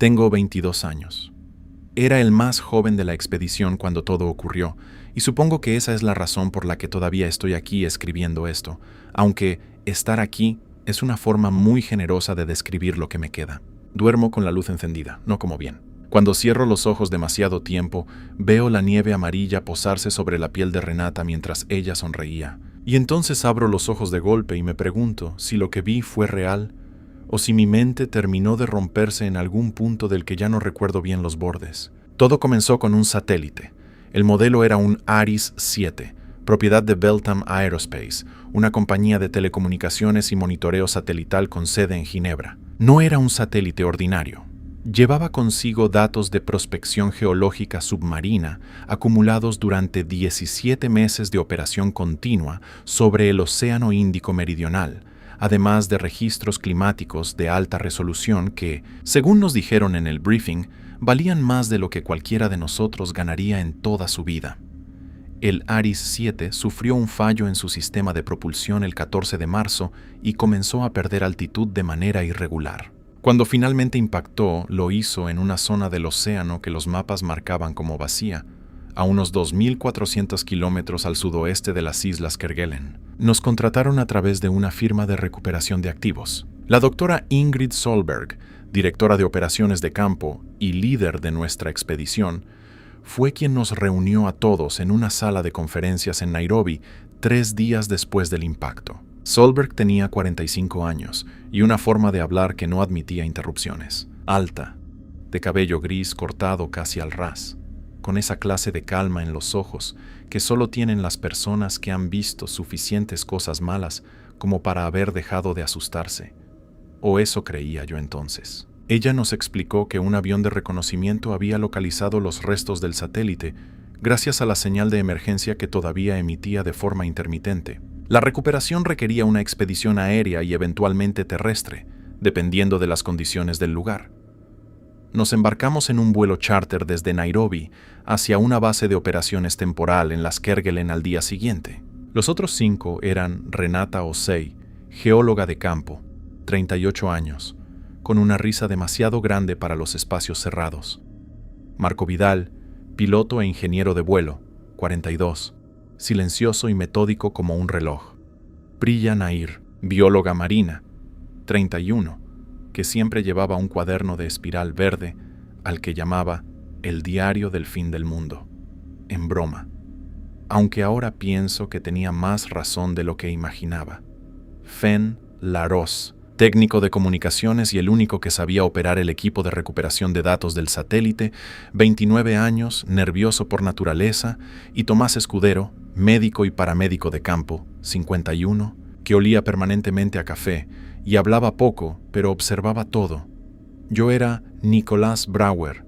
Tengo 22 años. Era el más joven de la expedición cuando todo ocurrió, y supongo que esa es la razón por la que todavía estoy aquí escribiendo esto, aunque estar aquí es una forma muy generosa de describir lo que me queda. Duermo con la luz encendida, no como bien. Cuando cierro los ojos demasiado tiempo, veo la nieve amarilla posarse sobre la piel de Renata mientras ella sonreía. Y entonces abro los ojos de golpe y me pregunto si lo que vi fue real o si mi mente terminó de romperse en algún punto del que ya no recuerdo bien los bordes. Todo comenzó con un satélite. El modelo era un Ares 7, propiedad de Beltam Aerospace, una compañía de telecomunicaciones y monitoreo satelital con sede en Ginebra. No era un satélite ordinario. Llevaba consigo datos de prospección geológica submarina acumulados durante 17 meses de operación continua sobre el Océano Índico Meridional, además de registros climáticos de alta resolución que, según nos dijeron en el briefing, valían más de lo que cualquiera de nosotros ganaría en toda su vida. El Ares 7 sufrió un fallo en su sistema de propulsión el 14 de marzo y comenzó a perder altitud de manera irregular. Cuando finalmente impactó, lo hizo en una zona del océano que los mapas marcaban como vacía, a unos 2.400 kilómetros al sudoeste de las Islas Kerguelen. Nos contrataron a través de una firma de recuperación de activos. La doctora Ingrid Solberg, directora de operaciones de campo y líder de nuestra expedición, fue quien nos reunió a todos en una sala de conferencias en Nairobi 3 días después del impacto. Solberg tenía 45 años y una forma de hablar que no admitía interrupciones. Alta, de cabello gris cortado casi al ras, con esa clase de calma en los ojos que solo tienen las personas que han visto suficientes cosas malas como para haber dejado de asustarse. O eso creía yo entonces. Ella nos explicó que un avión de reconocimiento había localizado los restos del satélite gracias a la señal de emergencia que todavía emitía de forma intermitente. La recuperación requería una expedición aérea y eventualmente terrestre, dependiendo de las condiciones del lugar. Nos embarcamos en un vuelo charter desde Nairobi hacia una base de operaciones temporal en las Kerguelen al día siguiente. Los otros 5 eran Renata Osei, geóloga de campo, 38 años, con una risa demasiado grande para los espacios cerrados. Marco Vidal, piloto e ingeniero de vuelo, 42, silencioso y metódico como un reloj. Priya Nair, bióloga marina, 31, que siempre llevaba un cuaderno de espiral verde al que llamaba el diario del fin del mundo, en broma, aunque ahora pienso que tenía más razón de lo que imaginaba. Fen Laros, técnico de comunicaciones y el único que sabía operar el equipo de recuperación de datos del satélite, 29 años, nervioso por naturaleza, y Tomás Escudero, médico y paramédico de campo, 51, que olía permanentemente a café y hablaba poco, pero observaba todo. Yo era Nicolás Brouwer,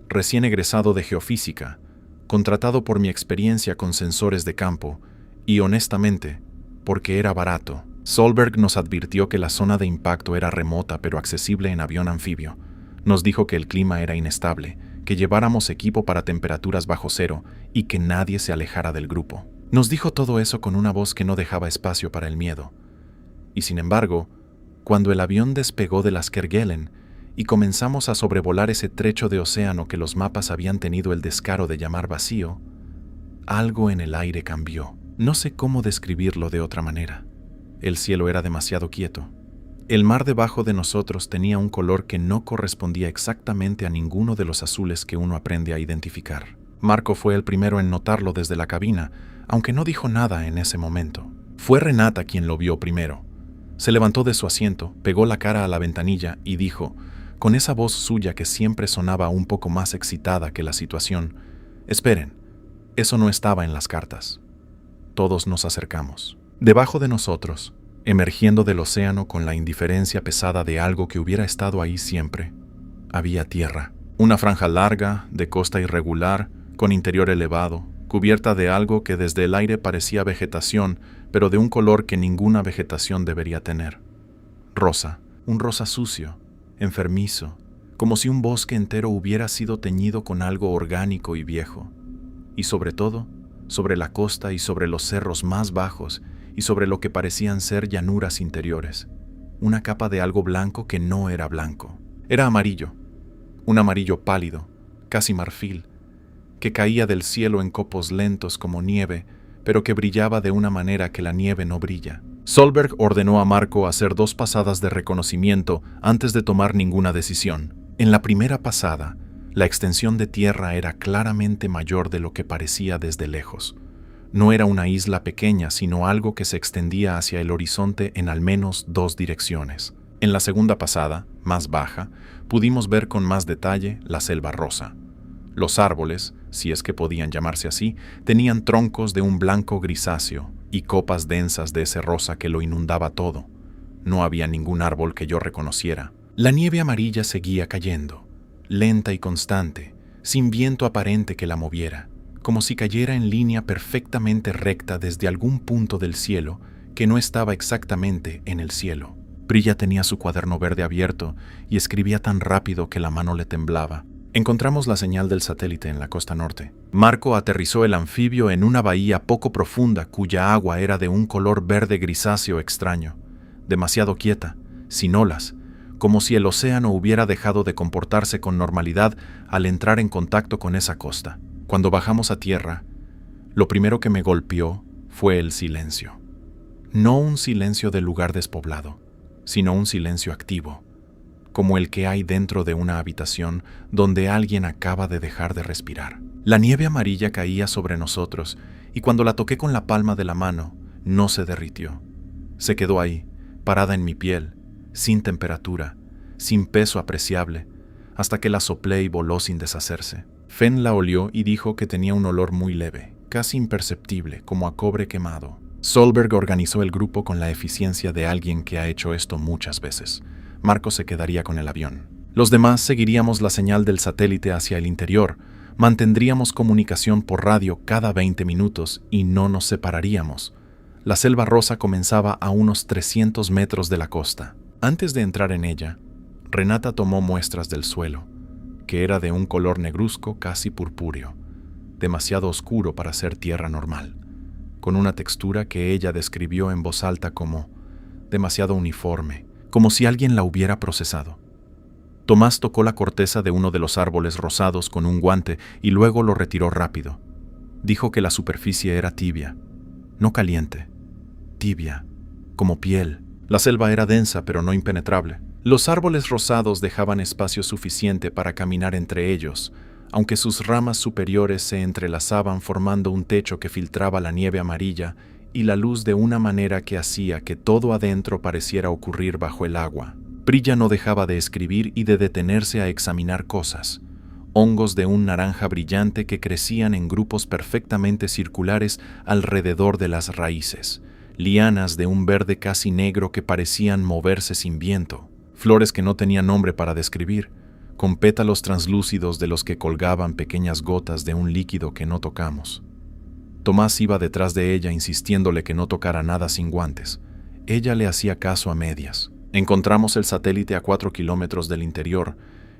recién egresado de geofísica, contratado por mi experiencia con sensores de campo y, honestamente, porque era barato. Solberg nos advirtió que la zona de impacto era remota pero accesible en avión anfibio. Nos dijo que el clima era inestable, que lleváramos equipo para temperaturas bajo cero y que nadie se alejara del grupo. Nos dijo todo eso con una voz que no dejaba espacio para el miedo. Y sin embargo, cuando el avión despegó de las Kerguelen y comenzamos a sobrevolar ese trecho de océano que los mapas habían tenido el descaro de llamar vacío, algo en el aire cambió. No sé cómo describirlo de otra manera. El cielo era demasiado quieto. El mar debajo de nosotros tenía un color que no correspondía exactamente a ninguno de los azules que uno aprende a identificar. Marco fue el primero en notarlo desde la cabina, aunque no dijo nada en ese momento. Fue Renata quien lo vio primero. Se levantó de su asiento, pegó la cara a la ventanilla y dijo, con esa voz suya que siempre sonaba un poco más excitada que la situación, «Esperen, eso no estaba en las cartas». Todos nos acercamos. Debajo de nosotros, emergiendo del océano con la indiferencia pesada de algo que hubiera estado ahí siempre, había tierra. Una franja larga, de costa irregular, con interior elevado, cubierta de algo que desde el aire parecía vegetación, pero de un color que ninguna vegetación debería tener. Rosa, un rosa sucio, enfermizo, como si un bosque entero hubiera sido teñido con algo orgánico y viejo. Y sobre todo, sobre la costa y sobre los cerros más bajos, y sobre lo que parecían ser llanuras interiores, una capa de algo blanco que no era blanco. Era amarillo, un amarillo pálido, casi marfil, que caía del cielo en copos lentos como nieve, pero que brillaba de una manera que la nieve no brilla. Solberg ordenó a Marco hacer 2 pasadas de reconocimiento antes de tomar ninguna decisión. En la primera pasada, la extensión de tierra era claramente mayor de lo que parecía desde lejos. No era una isla pequeña, sino algo que se extendía hacia el horizonte en al menos 2 direcciones. En la segunda pasada, más baja, pudimos ver con más detalle la selva rosa. Los árboles, si es que podían llamarse así, tenían troncos de un blanco grisáceo y copas densas de ese rosa que lo inundaba todo. No había ningún árbol que yo reconociera. La nieve amarilla seguía cayendo, lenta y constante, sin viento aparente que la moviera, como si cayera en línea perfectamente recta desde algún punto del cielo que no estaba exactamente en el cielo. Prilla tenía su cuaderno verde abierto y escribía tan rápido que la mano le temblaba. Encontramos la señal del satélite en la costa norte. Marco aterrizó el anfibio en una bahía poco profunda cuya agua era de un color verde grisáceo extraño, demasiado quieta, sin olas, como si el océano hubiera dejado de comportarse con normalidad al entrar en contacto con esa costa. Cuando bajamos a tierra, lo primero que me golpeó fue el silencio. No un silencio de lugar despoblado, sino un silencio activo, como el que hay dentro de una habitación donde alguien acaba de dejar de respirar. La nieve amarilla caía sobre nosotros y cuando la toqué con la palma de la mano, no se derritió. Se quedó ahí, parada en mi piel, sin temperatura, sin peso apreciable, hasta que la soplé y voló sin deshacerse. Fenn la olió y dijo que tenía un olor muy leve, casi imperceptible, como a cobre quemado. Solberg organizó el grupo con la eficiencia de alguien que ha hecho esto muchas veces. Marco se quedaría con el avión. Los demás seguiríamos la señal del satélite hacia el interior, mantendríamos comunicación por radio cada 20 minutos y no nos separaríamos. La selva rosa comenzaba a unos 300 metros de la costa. Antes de entrar en ella, Renata tomó muestras del suelo, que era de un color negruzco casi purpúreo, demasiado oscuro para ser tierra normal, con una textura que ella describió en voz alta como demasiado uniforme, como si alguien la hubiera procesado. Tomás tocó la corteza de uno de los árboles rosados con un guante y luego lo retiró rápido. Dijo que la superficie era tibia, no caliente, tibia, como piel. La selva era densa pero no impenetrable. Los árboles rosados dejaban espacio suficiente para caminar entre ellos, aunque sus ramas superiores se entrelazaban formando un techo que filtraba la nieve amarilla y la luz de una manera que hacía que todo adentro pareciera ocurrir bajo el agua. Prilla no dejaba de escribir y de detenerse a examinar cosas. Hongos de un naranja brillante que crecían en grupos perfectamente circulares alrededor de las raíces. Lianas de un verde casi negro que parecían moverse sin viento. Flores que no tenían nombre para describir, con pétalos translúcidos de los que colgaban pequeñas gotas de un líquido que no tocamos. Tomás iba detrás de ella insistiéndole que no tocara nada sin guantes. Ella le hacía caso a medias. Encontramos el satélite a 4 kilómetros del interior,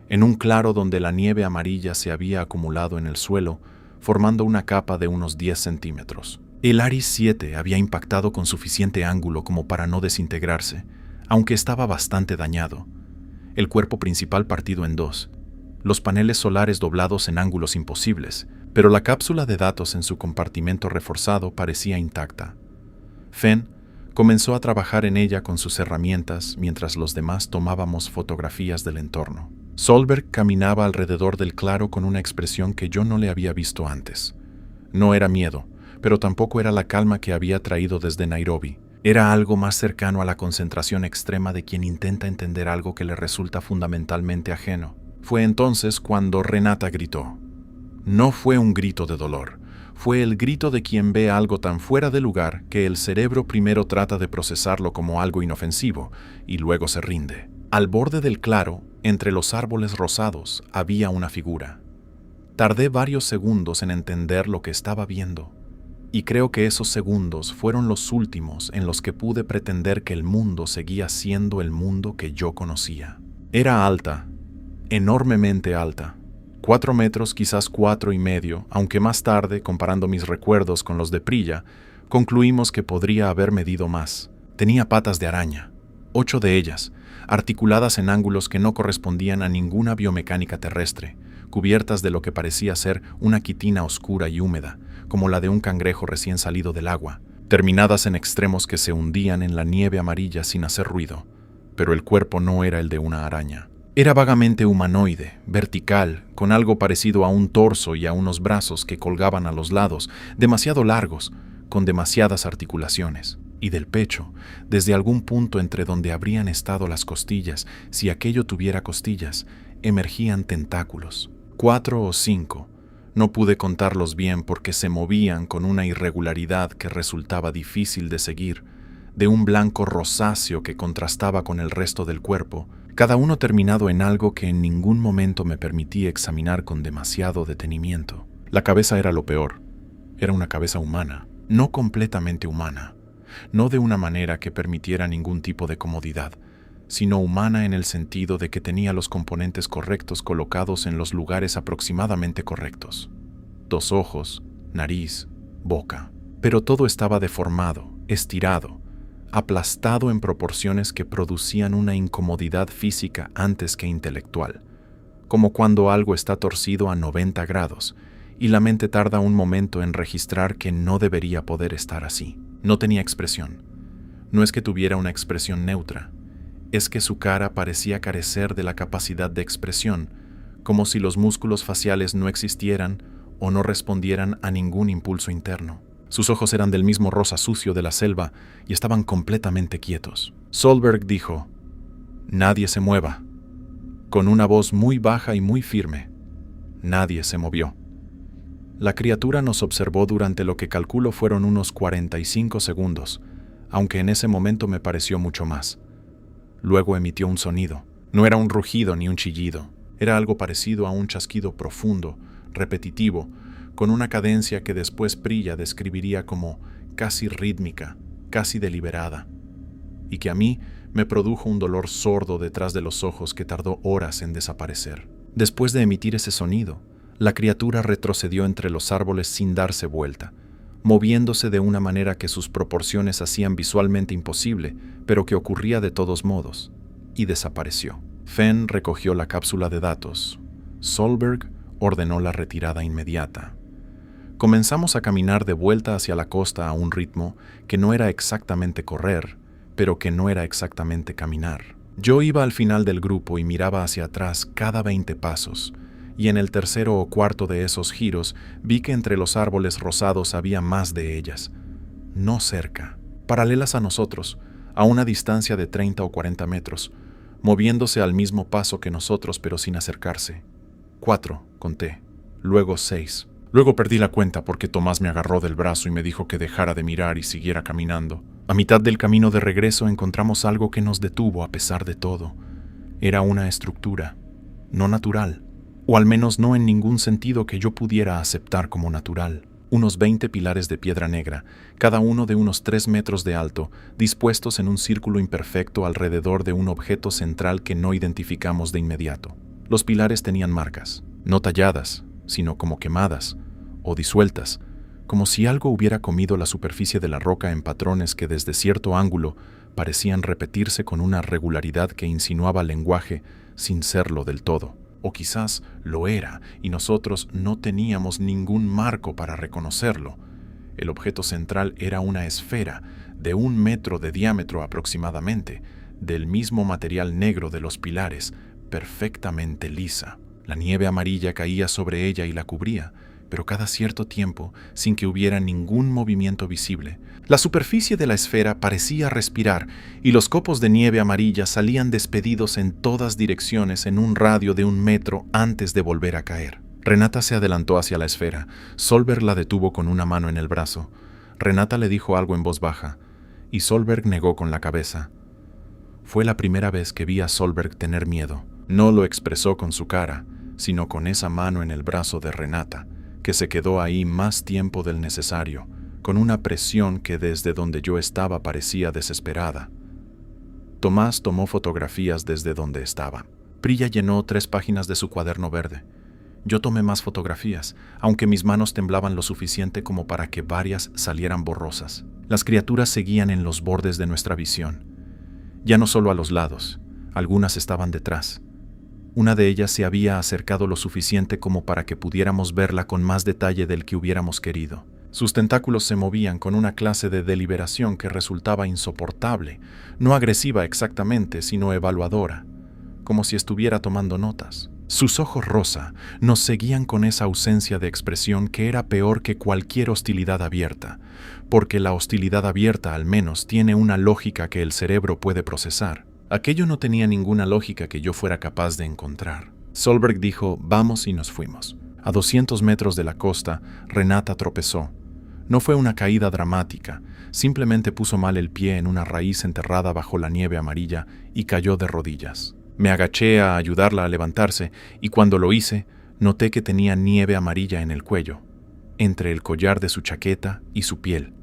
en un claro donde la nieve amarilla se había acumulado en el suelo, formando una capa de unos 10 centímetros. El Aris 7 había impactado con suficiente ángulo como para no desintegrarse, aunque estaba bastante dañado. El cuerpo principal partido en 2, los paneles solares doblados en ángulos imposibles, pero la cápsula de datos en su compartimento reforzado parecía intacta. Fenn comenzó a trabajar en ella con sus herramientas mientras los demás tomábamos fotografías del entorno. Solberg caminaba alrededor del claro con una expresión que yo no le había visto antes. No era miedo, pero tampoco era la calma que había traído desde Nairobi. Era algo más cercano a la concentración extrema de quien intenta entender algo que le resulta fundamentalmente ajeno. Fue entonces cuando Renata gritó. No fue un grito de dolor, fue el grito de quien ve algo tan fuera de lugar que el cerebro primero trata de procesarlo como algo inofensivo y luego se rinde. Al borde del claro, entre los árboles rosados, había una figura. Tardé varios segundos en entender lo que estaba viendo, y creo que esos segundos fueron los últimos en los que pude pretender que el mundo seguía siendo el mundo que yo conocía. Era alta, enormemente alta. 4 metros, quizás 4,5, aunque más tarde, comparando mis recuerdos con los de Prilla, concluimos que podría haber medido más. Tenía patas de araña, 8 de ellas, articuladas en ángulos que no correspondían a ninguna biomecánica terrestre, cubiertas de lo que parecía ser una quitina oscura y húmeda, como la de un cangrejo recién salido del agua, terminadas en extremos que se hundían en la nieve amarilla sin hacer ruido, pero el cuerpo no era el de una araña. Era vagamente humanoide, vertical, con algo parecido a un torso y a unos brazos que colgaban a los lados, demasiado largos, con demasiadas articulaciones. Y del pecho, desde algún punto entre donde habrían estado las costillas, si aquello tuviera costillas, emergían tentáculos. 4 o 5. No pude contarlos bien porque se movían con una irregularidad que resultaba difícil de seguir, de un blanco rosáceo que contrastaba con el resto del cuerpo, cada uno terminado en algo que en ningún momento me permití examinar con demasiado detenimiento. La cabeza era lo peor. Era una cabeza humana, no completamente humana, no de una manera que permitiera ningún tipo de comodidad, sino humana en el sentido de que tenía los componentes correctos colocados en los lugares aproximadamente correctos. 2 ojos, nariz, boca. Pero todo estaba deformado, estirado, aplastado en proporciones que producían una incomodidad física antes que intelectual, como cuando algo está torcido a 90 grados y la mente tarda un momento en registrar que no debería poder estar así. No tenía expresión. No es que tuviera una expresión neutra, es que su cara parecía carecer de la capacidad de expresión, como si los músculos faciales no existieran o no respondieran a ningún impulso interno. Sus ojos eran del mismo rosa sucio de la selva y estaban completamente quietos. Solberg dijo: «Nadie se mueva», con una voz muy baja y muy firme. Nadie se movió. La criatura nos observó durante lo que calculo fueron unos 45 segundos, aunque en ese momento me pareció mucho más. Luego emitió un sonido. No era un rugido ni un chillido. Era algo parecido a un chasquido profundo, repetitivo, con una cadencia que después Priya describiría como casi rítmica, casi deliberada, y que a mí me produjo un dolor sordo detrás de los ojos que tardó horas en desaparecer. Después de emitir ese sonido, la criatura retrocedió entre los árboles sin darse vuelta, moviéndose de una manera que sus proporciones hacían visualmente imposible, pero que ocurría de todos modos, y desapareció. Fenn recogió la cápsula de datos. Solberg ordenó la retirada inmediata. Comenzamos a caminar de vuelta hacia la costa a un ritmo que no era exactamente correr, pero que no era exactamente caminar. Yo iba al final del grupo y miraba hacia atrás cada 20 pasos, y en el tercero o cuarto de esos giros vi que entre los árboles rosados había más de ellas, no cerca, paralelas a nosotros, a una distancia de 30 o 40 metros, moviéndose al mismo paso que nosotros pero sin acercarse. 4, conté, luego 6. Luego perdí la cuenta porque Tomás me agarró del brazo y me dijo que dejara de mirar y siguiera caminando. A mitad del camino de regreso encontramos algo que nos detuvo a pesar de todo. Era una estructura, no natural, o al menos no en ningún sentido que yo pudiera aceptar como natural. Unos 20 pilares de piedra negra, cada uno de unos 3 metros de alto, dispuestos en un círculo imperfecto alrededor de un objeto central que no identificamos de inmediato. Los pilares tenían marcas, no talladas, sino como quemadas o disueltas, como si algo hubiera comido la superficie de la roca en patrones que desde cierto ángulo parecían repetirse con una regularidad que insinuaba lenguaje sin serlo del todo. O quizás lo era y nosotros no teníamos ningún marco para reconocerlo. El objeto central era una esfera de 1 metro de diámetro aproximadamente, del mismo material negro de los pilares, perfectamente lisa. La nieve amarilla caía sobre ella y la cubría, pero cada cierto tiempo, sin que hubiera ningún movimiento visible. La superficie de la esfera parecía respirar y los copos de nieve amarilla salían despedidos en todas direcciones en un radio de 1 metro antes de volver a caer. Renata se adelantó hacia la esfera. Solberg la detuvo con una mano en el brazo. Renata le dijo algo en voz baja, y Solberg negó con la cabeza. Fue la primera vez que vi a Solberg tener miedo. No lo expresó con su cara, sino con esa mano en el brazo de Renata, que se quedó ahí más tiempo del necesario, con una presión que desde donde yo estaba parecía desesperada. Tomás tomó fotografías desde donde estaba. Priya llenó 3 páginas de su cuaderno verde. Yo tomé más fotografías, aunque mis manos temblaban lo suficiente como para que varias salieran borrosas. Las criaturas seguían en los bordes de nuestra visión. Ya no solo a los lados, Algunas estaban detrás. Una de ellas se había acercado lo suficiente como para que pudiéramos verla con más detalle del que hubiéramos querido. Sus tentáculos se movían con una clase de deliberación que resultaba insoportable, no agresiva exactamente, sino evaluadora, como si estuviera tomando notas. Sus ojos rosa nos seguían con esa ausencia de expresión que era peor que cualquier hostilidad abierta, porque la hostilidad abierta al menos tiene una lógica que el cerebro puede procesar. Aquello no tenía ninguna lógica que yo fuera capaz de encontrar. Solberg dijo, vamos, y nos fuimos. A 200 metros de la costa, Renata tropezó. No fue una caída dramática, simplemente puso mal el pie en una raíz enterrada bajo la nieve amarilla y cayó de rodillas. Me agaché a ayudarla a levantarse y cuando lo hice, noté que tenía nieve amarilla en el cuello, entre el collar de su chaqueta y su piel.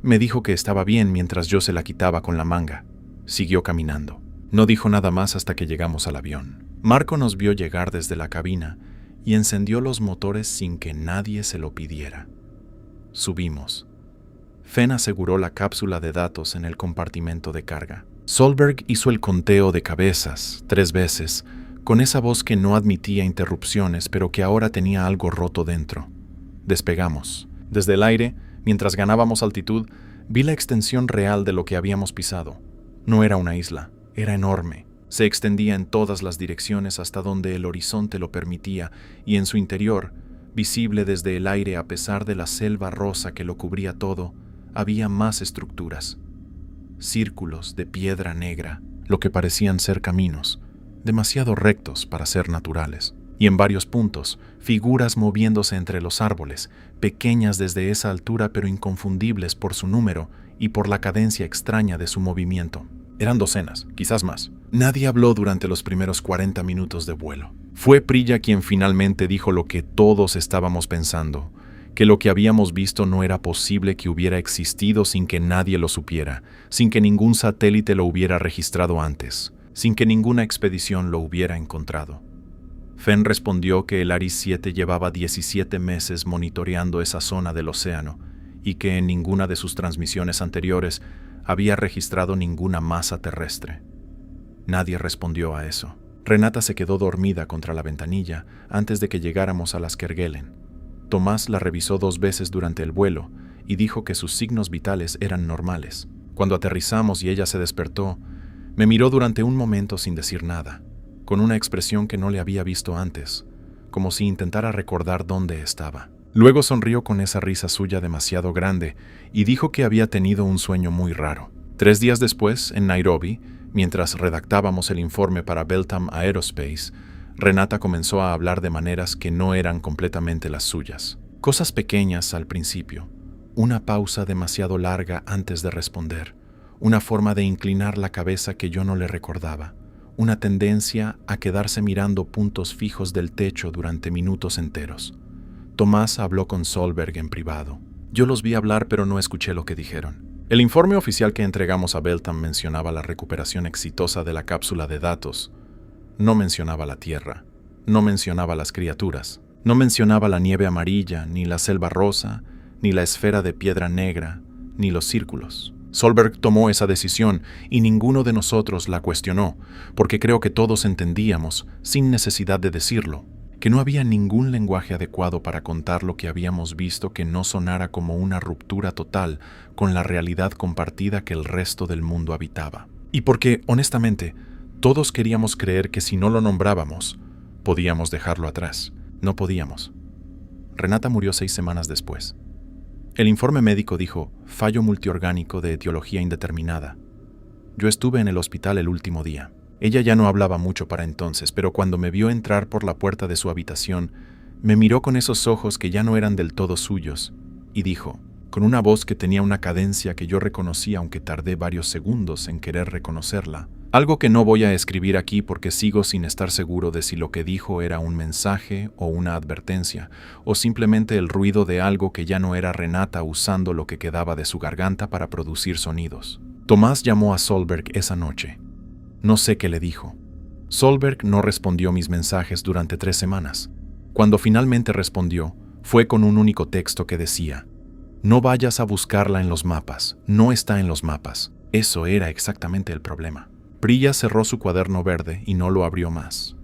Me dijo que estaba bien mientras yo se la quitaba con la manga. Siguió caminando. No dijo nada más hasta que llegamos al avión. Marco nos vio llegar desde la cabina y encendió los motores sin que nadie se lo pidiera. Subimos. Fenn aseguró la cápsula de datos en el compartimento de carga. Solberg hizo el conteo de cabezas 3 veces, con esa voz que no admitía interrupciones, pero que ahora tenía algo roto dentro. Despegamos. Desde el aire, mientras ganábamos altitud, vi la extensión real de lo que habíamos pisado. No era una isla, era enorme. Se extendía en todas las direcciones hasta donde el horizonte lo permitía, y en su interior, visible desde el aire a pesar de la selva rosa que lo cubría todo, había más estructuras. Círculos de piedra negra, lo que parecían ser caminos, demasiado rectos para ser naturales. Y en varios puntos, figuras moviéndose entre los árboles, pequeñas desde esa altura pero inconfundibles por su número y por la cadencia extraña de su movimiento. Eran docenas, quizás más. Nadie habló durante los primeros 40 minutos de vuelo. Fue Prilla quien finalmente dijo lo que todos estábamos pensando, que lo que habíamos visto no era posible que hubiera existido sin que nadie lo supiera, sin que ningún satélite lo hubiera registrado antes, sin que ninguna expedición lo hubiera encontrado. Fenn respondió que el Aris 7 llevaba 17 meses monitoreando esa zona del océano y que en ninguna de sus transmisiones anteriores había registrado ninguna masa terrestre. Nadie respondió a eso. Renata se quedó dormida contra la ventanilla antes de que llegáramos a las Kerguelen. Tomás la revisó 2 veces durante el vuelo y dijo que sus signos vitales eran normales. Cuando aterrizamos y ella se despertó, me miró durante un momento sin decir nada, con una expresión que no le había visto antes, como si intentara recordar dónde estaba. Luego sonrió con esa risa suya demasiado grande y dijo que había tenido un sueño muy raro. 3 días después, en Nairobi, mientras redactábamos el informe para Beltam Aerospace, Renata comenzó a hablar de maneras que no eran completamente las suyas. Cosas pequeñas al principio, una pausa demasiado larga antes de responder, una forma de inclinar la cabeza que yo no le recordaba, una tendencia a quedarse mirando puntos fijos del techo durante minutos enteros. Tomás habló con Solberg en privado. Yo los vi hablar, pero no escuché lo que dijeron. El informe oficial que entregamos a Beltam mencionaba la recuperación exitosa de la cápsula de datos. No mencionaba la Tierra, no mencionaba las criaturas, no mencionaba la nieve amarilla, ni la selva rosa, ni la esfera de piedra negra, ni los círculos. Solberg tomó esa decisión y ninguno de nosotros la cuestionó, porque creo que todos entendíamos, sin necesidad de decirlo, que no había ningún lenguaje adecuado para contar lo que habíamos visto que no sonara como una ruptura total con la realidad compartida que el resto del mundo habitaba. Y porque, honestamente, todos queríamos creer que si no lo nombrábamos, podíamos dejarlo atrás. No podíamos. Renata murió 6 semanas después. El informe médico dijo, fallo multiorgánico de etiología indeterminada. Yo estuve en el hospital el último día. Ella ya no hablaba mucho para entonces, pero cuando me vio entrar por la puerta de su habitación, me miró con esos ojos que ya no eran del todo suyos, y dijo, con una voz que tenía una cadencia que yo reconocí aunque tardé varios segundos en querer reconocerla, algo que no voy a escribir aquí porque sigo sin estar seguro de si lo que dijo era un mensaje o una advertencia, o simplemente el ruido de algo que ya no era Renata usando lo que quedaba de su garganta para producir sonidos. Tomás llamó a Solberg esa noche. No sé qué le dijo. Solberg no respondió mis mensajes durante 3 semanas. Cuando finalmente respondió, fue con un único texto que decía, no vayas a buscarla en los mapas, no está en los mapas. Eso era exactamente el problema. Priya cerró su cuaderno verde y no lo abrió más.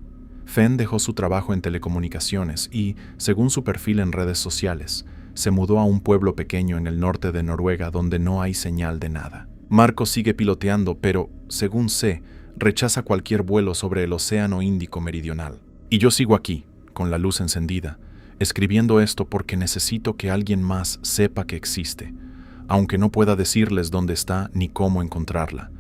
Fen dejó su trabajo en telecomunicaciones y, según su perfil en redes sociales, se mudó a un pueblo pequeño en el norte de Noruega donde no hay señal de nada. Marco sigue piloteando, pero, según sé, rechaza cualquier vuelo sobre el Océano Índico Meridional. Y yo sigo aquí, con la luz encendida, escribiendo esto porque necesito que alguien más sepa que existe, aunque no pueda decirles dónde está ni cómo encontrarla.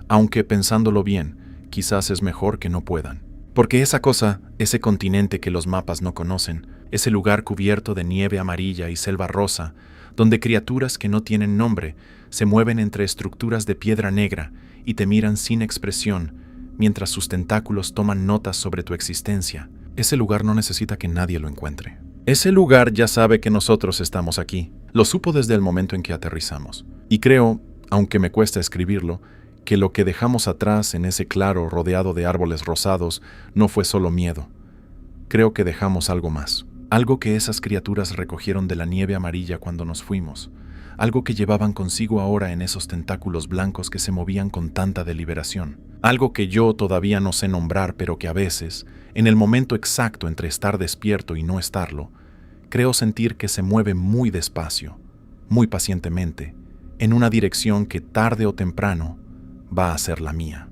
Aunque, pensándolo bien, quizás es mejor que no puedan. Porque esa cosa, ese continente que los mapas no conocen, ese lugar cubierto de nieve amarilla y selva rosa, donde criaturas que no tienen nombre se mueven entre estructuras de piedra negra y te miran sin expresión, mientras sus tentáculos toman notas sobre tu existencia, ese lugar no necesita que nadie lo encuentre. Ese lugar ya sabe que nosotros estamos aquí. Lo supo desde el momento en que aterrizamos. Y creo, aunque me cuesta escribirlo, que lo que dejamos atrás en ese claro rodeado de árboles rosados no fue solo miedo. Creo que dejamos algo más. Algo que esas criaturas recogieron de la nieve amarilla cuando nos fuimos. Algo que llevaban consigo ahora en esos tentáculos blancos que se movían con tanta deliberación. Algo que yo todavía no sé nombrar, pero que a veces, en el momento exacto entre estar despierto y no estarlo, creo sentir que se mueve muy despacio, muy pacientemente, en una dirección que tarde o temprano va a ser la mía.